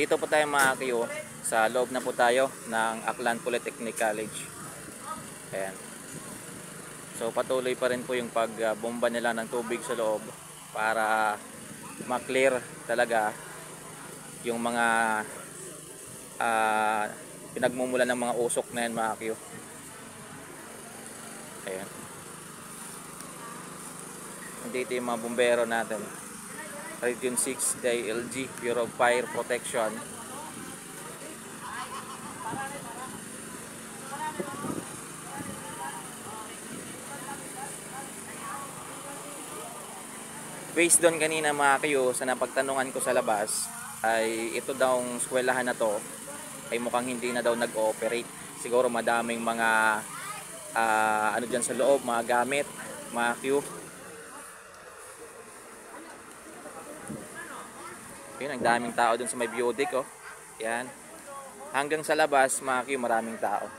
Dito po tayo mga Q, sa loob na po tayo ng Aklan Polytechnic College. Ayan. So patuloy pa rin po yung pagbomba nila ng tubig sa loob para ma-clear talaga yung mga pinagmumulan ng mga usok na yan mga Q. Ayan. Dito yung mga bumbero natin. Region 6 DILG, Bureau of Fire Protection. Based doon kanina mga kayo sa napagtanungan ko sa labas, ay ito daw ang eskwelahan na to ay mukhang hindi na daw nag-ooperate. Siguro madaming mga ano dyan sa loob, mga gamit, mga Q. Yun, ang daming tao dun sa may biodik, oh. Yan. Hanggang sa labas, mga Q, maraming tao.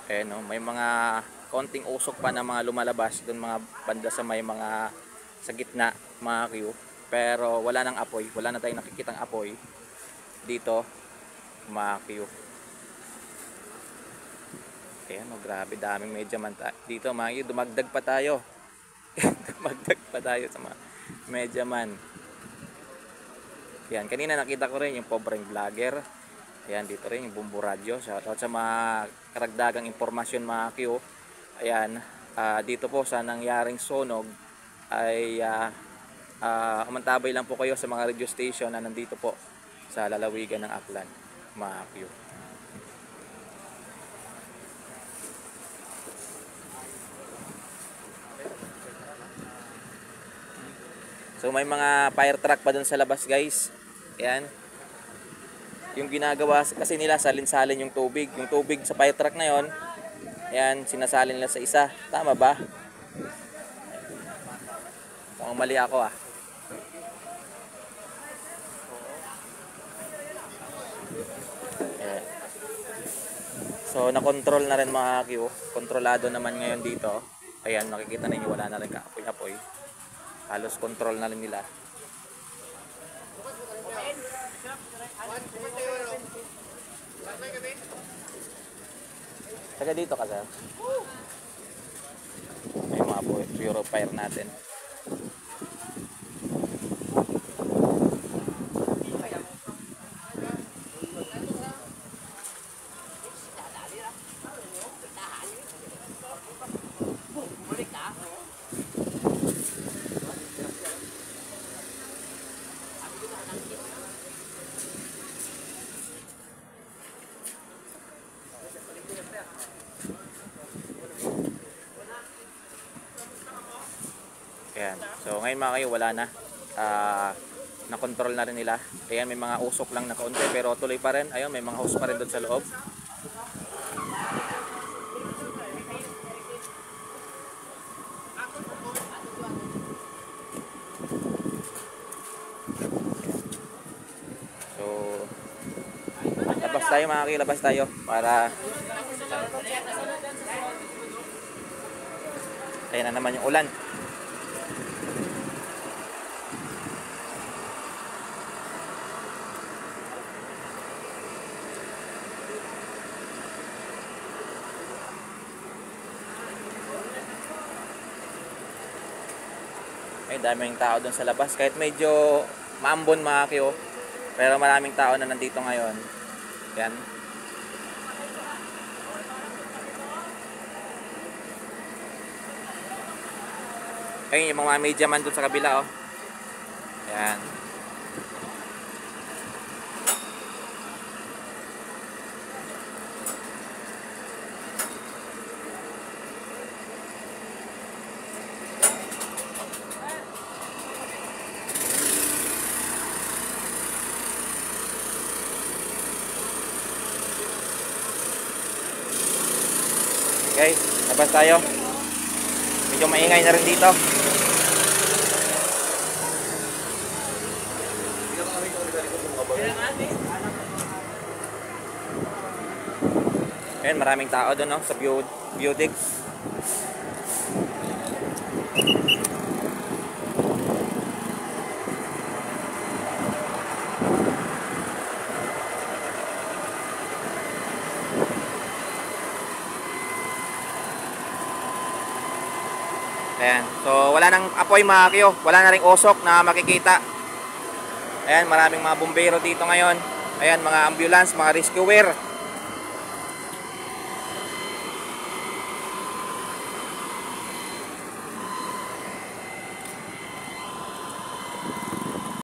Ayan, oh, may mga konting usok pa na mga lumalabas dun mga banda sa may mga sa gitna, mga Q. Pero wala nang apoy, wala na tayong nakikitang apoy dito, mga Q. Ayan, oh, grabe, daming medyaman dito mga Q. Dumagdag pa tayo. Dumagdag pa tayo sa mga medyaman. Yan, kanina nakita ko rin yung pobreng vlogger. Ayan, dito rin yung Bumbu Radio. Shoutout sa mga karagdagang impormasyon mga Q. Ayan, dito po sa nangyaring sunog ay umantabay lang po kayo sa mga radio station na nandito po sa lalawigan ng Aklan, mga Q. So may mga fire truck pa dun sa labas, guys. Ayan. Yung ginagawa kasi nila, salin-salin yung tubig. Yung tubig sa fire truck na yon, ayan, sinasalin nila sa isa. Tama ba? Kung mali ako Ayan. So nakontrol na rin mga Q. Kontrolado naman ngayon dito. Ayan, makikita ninyo wala na rin kaapoy-apoy. Halos control na rin nila. Taga dito ka, sir. May mga Bureau of Fire natin. Ayan. So ngayon mga kayo, wala na. Na-control na rin nila. Ayan, may mga usok lang na kaunti pero tuloy pa rin. Ayun, may mga hose pa rin doon sa loob. So labas tayo mga kayo, labas tayo para ayan na naman yung ulan. Ay, daming tao doon sa labas. Kahit medyo maambon mga Q, pero maraming tao na nandito ngayon. Yan. Ayun, yung mga media man doon sa kabila, oh. Yan. Okay, labas tayo. Medyo maingay na rin dito. Ayan, maraming tao doon, no, sa Biodex. Ayan. So, wala nang apoy mga Q. Wala na ring usok na makikita. Ayan, maraming mga bumbero dito ngayon. Ayan, mga ambulance, mga rescuer.